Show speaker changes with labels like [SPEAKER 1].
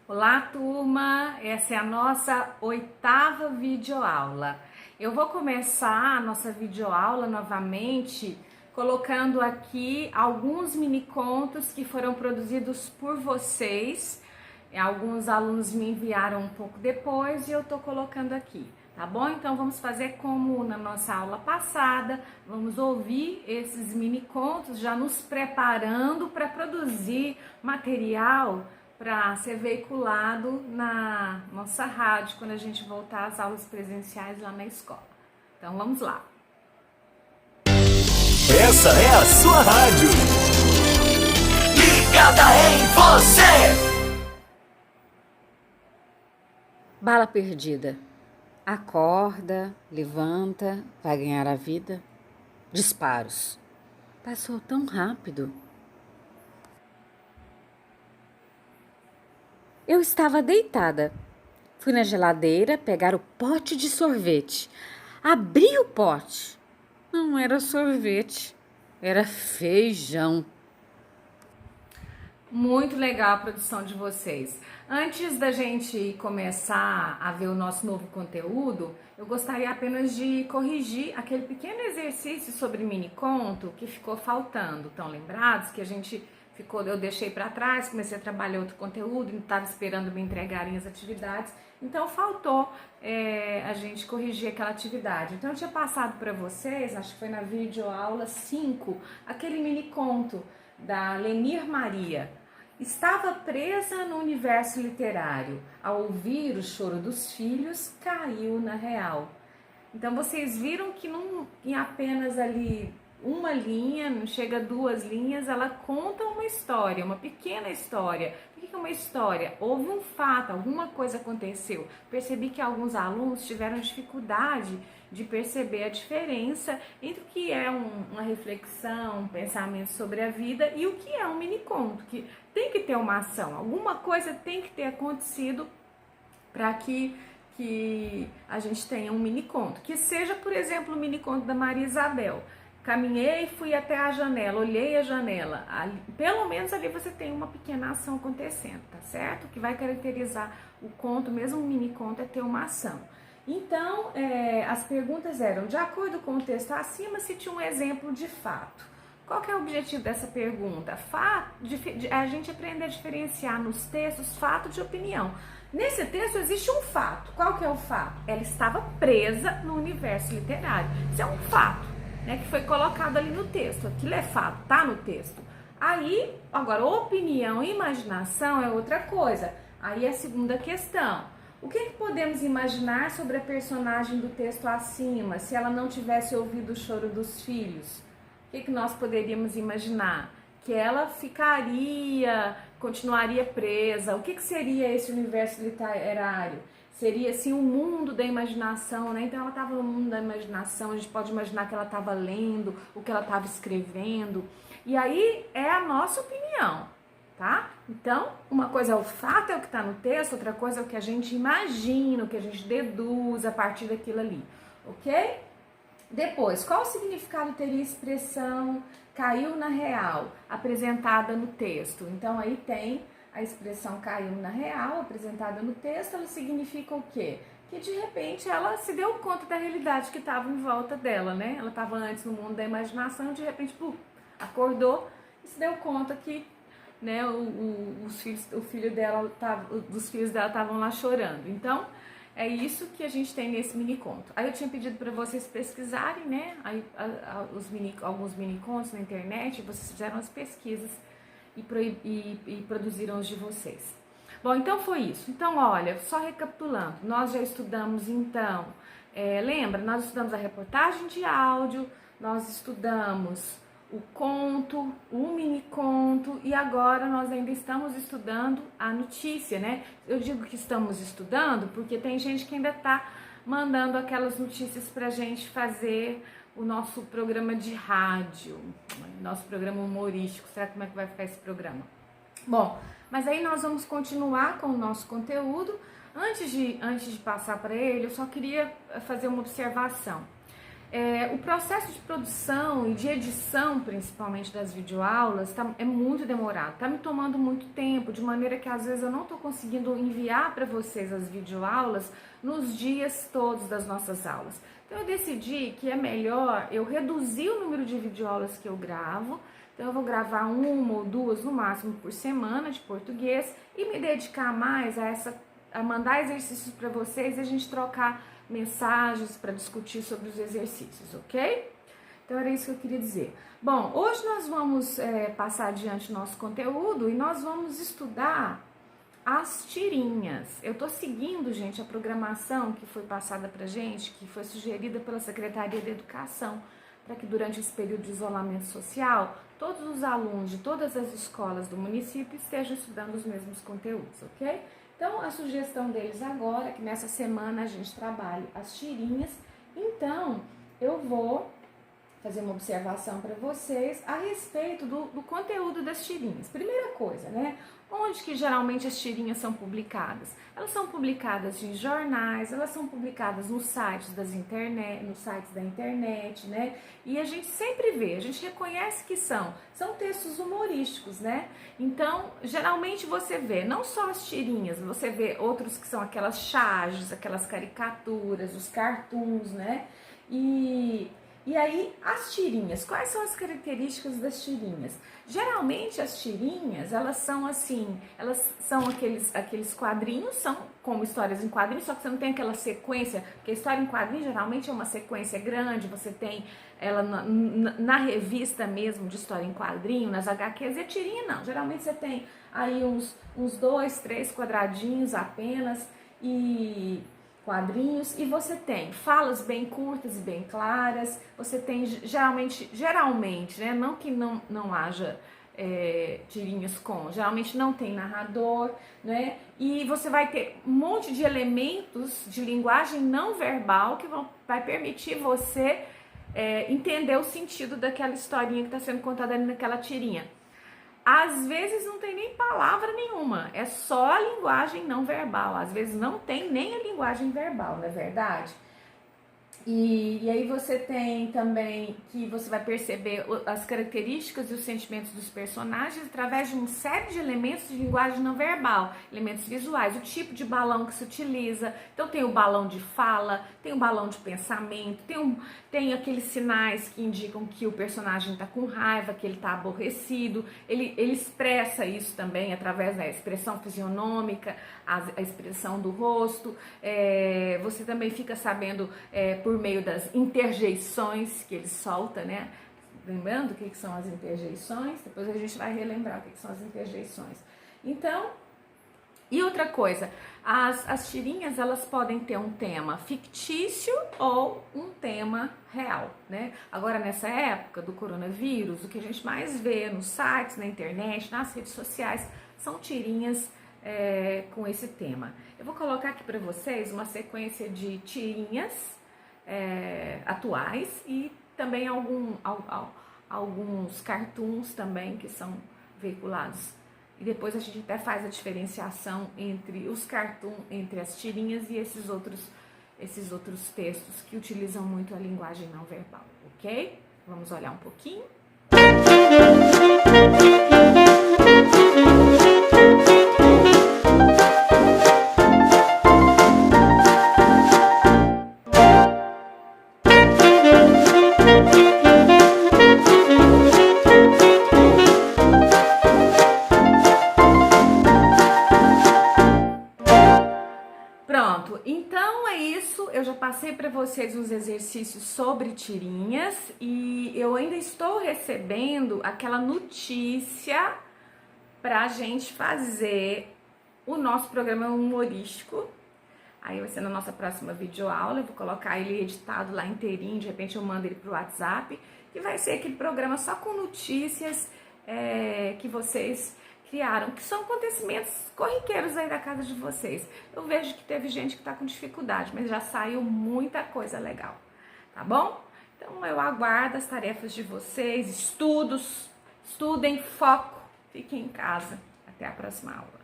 [SPEAKER 1] Olá, turma! Essa é a nossa 8ª videoaula. Eu vou começar a nossa videoaula novamente colocando aqui alguns mini contos que foram produzidos por vocês. Alguns alunos me enviaram um pouco depois e eu tô colocando aqui, tá bom? Então vamos fazer como na nossa aula passada, vamos ouvir esses mini contos já nos preparando para produzir material para ser veiculado na nossa rádio quando a gente voltar às aulas presenciais lá na escola. Então vamos lá.
[SPEAKER 2] Essa é a sua rádio. Ligada em você.
[SPEAKER 3] Bala perdida. Acorda, levanta, vai ganhar a vida. Disparos. Passou tão rápido. Eu estava deitada. Fui na geladeira pegar o pote de sorvete. Abri o pote. Não era sorvete, era feijão.
[SPEAKER 1] Muito legal a produção de vocês. Antes da gente começar a ver o nosso novo conteúdo, eu gostaria apenas de corrigir aquele pequeno exercício sobre mini conto que ficou faltando. Estão lembrados que eu deixei para trás, comecei a trabalhar outro conteúdo, não estava esperando me entregarem as atividades, então faltou a gente corrigir aquela atividade. Então eu tinha passado para vocês, acho que foi na videoaula 5, aquele mini conto da Lenir Maria. Estava presa no universo literário. Ao ouvir o choro dos filhos, caiu na real. Então vocês viram que não em apenas ali uma linha, não chega a 2 linhas, ela conta uma história, uma pequena história. O que é uma história? Houve um fato, alguma coisa aconteceu. Percebi que alguns alunos tiveram dificuldade de perceber a diferença entre o que é uma reflexão, um pensamento sobre a vida e o que é um mini conto, que tem que ter uma ação, alguma coisa tem que ter acontecido para que a gente tenha um mini conto, que seja, por exemplo, o mini conto da Maria Isabel. Caminhei, fui até a janela, olhei a janela. Ali, pelo menos ali você tem uma pequena ação acontecendo, tá certo? O que vai caracterizar o conto, mesmo um mini conto, é ter uma ação. Então, as perguntas eram, de acordo com o texto acima, se tinha um exemplo de fato. Qual que é o objetivo dessa pergunta? A gente aprender a diferenciar nos textos fato de opinião. Nesse texto existe um fato. Qual que é o fato? Ela estava presa no universo literário. Isso é um fato, né, que foi colocado ali no texto. Aquilo é fato, tá no texto. Aí, agora, opinião e imaginação é outra coisa. Aí é a segunda questão. O que podemos imaginar sobre a personagem do texto acima, se ela não tivesse ouvido o choro dos filhos? O que nós poderíamos imaginar? Que ela continuaria presa. O que seria esse universo literário? Seria assim um mundo da imaginação, né? Então ela estava no mundo da imaginação, a gente pode imaginar que ela estava lendo, o que ela estava escrevendo. E aí é a nossa opinião, tá? Então, uma coisa é o fato, é o que está no texto, outra coisa é o que a gente imagina, o que a gente deduz a partir daquilo ali, ok? Depois, qual o significado teria a expressão caiu na real, apresentada no texto? Então, aí tem a expressão caiu na real, apresentada no texto, ela significa o quê? Que de repente ela se deu conta da realidade que estava em volta dela, né? Ela estava antes no mundo da imaginação, de repente, acordou e se deu conta que, né, os filhos dela estavam lá chorando. Então, é isso que a gente tem nesse mini conto. Aí eu tinha pedido para vocês pesquisarem, né, alguns mini contos na internet, vocês fizeram as pesquisas e produziram os de vocês. Bom, então foi isso. Então, olha, só recapitulando, nós já estudamos então, lembra? Nós estudamos a reportagem de áudio, nós estudamos o conto, o mini conto e agora nós ainda estamos estudando a notícia, né? Eu digo que estamos estudando porque tem gente que ainda está mandando aquelas notícias pra gente fazer o nosso programa de rádio, nosso programa humorístico. Será como é que vai ficar esse programa? Bom, mas aí nós vamos continuar com o nosso conteúdo. Antes de passar para ele, eu só queria fazer uma observação. O processo de produção e de edição, principalmente das videoaulas, é muito demorado, está me tomando muito tempo, de maneira que às vezes eu não estou conseguindo enviar para vocês as videoaulas nos dias todos das nossas aulas. Então eu decidi que é melhor eu reduzir o número de videoaulas que eu gravo. Então eu vou gravar 1 ou 2 no máximo por semana de português e me dedicar mais a mandar exercícios para vocês e a gente trocar mensagens para discutir sobre os exercícios, ok? Então era isso que eu queria dizer. Bom, hoje nós vamos passar adiante o nosso conteúdo e nós vamos estudar as tirinhas. Eu tô seguindo, gente, a programação que foi passada pra gente, que foi sugerida pela Secretaria de Educação, para que durante esse período de isolamento social, todos os alunos de todas as escolas do município estejam estudando os mesmos conteúdos, ok? Então, a sugestão deles agora é que nessa semana a gente trabalhe as tirinhas. Então, eu vou fazer uma observação para vocês a respeito do conteúdo das tirinhas. Primeira coisa, né? Onde que geralmente as tirinhas são publicadas? Elas são publicadas em jornais, elas são publicadas nos sites da internet, né? E a gente sempre vê, a gente reconhece que são textos humorísticos, né? Então, geralmente você vê não só as tirinhas, você vê outros que são aquelas charges, aquelas caricaturas, os cartoons, né? E aí, as tirinhas, quais são as características das tirinhas? Geralmente as tirinhas, elas são assim, elas são aqueles quadrinhos, são como histórias em quadrinhos, só que você não tem aquela sequência, porque a história em quadrinhos geralmente é uma sequência grande, você tem ela na revista mesmo de história em quadrinho, nas HQs, e a tirinha não, geralmente você tem aí uns 2, 3 quadradinhos apenas, e quadrinhos, e você tem falas bem curtas e bem claras, você tem geralmente, né, não que não haja tirinhas geralmente não tem narrador, né, e você vai ter um monte de elementos de linguagem não verbal que vai permitir você entender o sentido daquela historinha que está sendo contada ali naquela tirinha. Às vezes não tem nem palavra nenhuma, é só a linguagem não verbal. Às vezes não tem nem a linguagem verbal, não é verdade? E aí você tem também que você vai perceber as características e os sentimentos dos personagens através de uma série de elementos de linguagem não verbal, elementos visuais, o tipo de balão que se utiliza. Então tem o balão de fala, tem o balão de pensamento, tem aqueles sinais que indicam que o personagem está com raiva, que ele está aborrecido. Ele expressa isso também através da expressão fisionômica, a expressão do rosto. Você também fica sabendo por meio das interjeições que ele solta, né? Lembrando o que são as interjeições? Depois a gente vai relembrar o que são as interjeições. Então, e outra coisa, as tirinhas, elas podem ter um tema fictício ou um tema real, né? Agora, nessa época do coronavírus, o que a gente mais vê nos sites, na internet, nas redes sociais, são tirinhas com esse tema. Eu vou colocar aqui para vocês uma sequência de tirinhas atuais e também alguns cartoons também que são veiculados. E depois a gente até faz a diferenciação entre os cartoons, entre as tirinhas e esses outros textos que utilizam muito a linguagem não verbal, ok? Vamos olhar um pouquinho. Pronto, então é isso, eu já passei para vocês os exercícios sobre tirinhas e eu ainda estou recebendo aquela notícia para a gente fazer o nosso programa humorístico. Aí vai ser na nossa próxima videoaula, eu vou colocar ele editado lá inteirinho, de repente eu mando ele pro WhatsApp, que vai ser aquele programa só com notícias que vocês criaram, que são acontecimentos corriqueiros aí da casa de vocês. Eu vejo que teve gente que está com dificuldade, mas já saiu muita coisa legal, tá bom? Então eu aguardo as tarefas de vocês, estudem, foco, fiquem em casa. Até a próxima aula.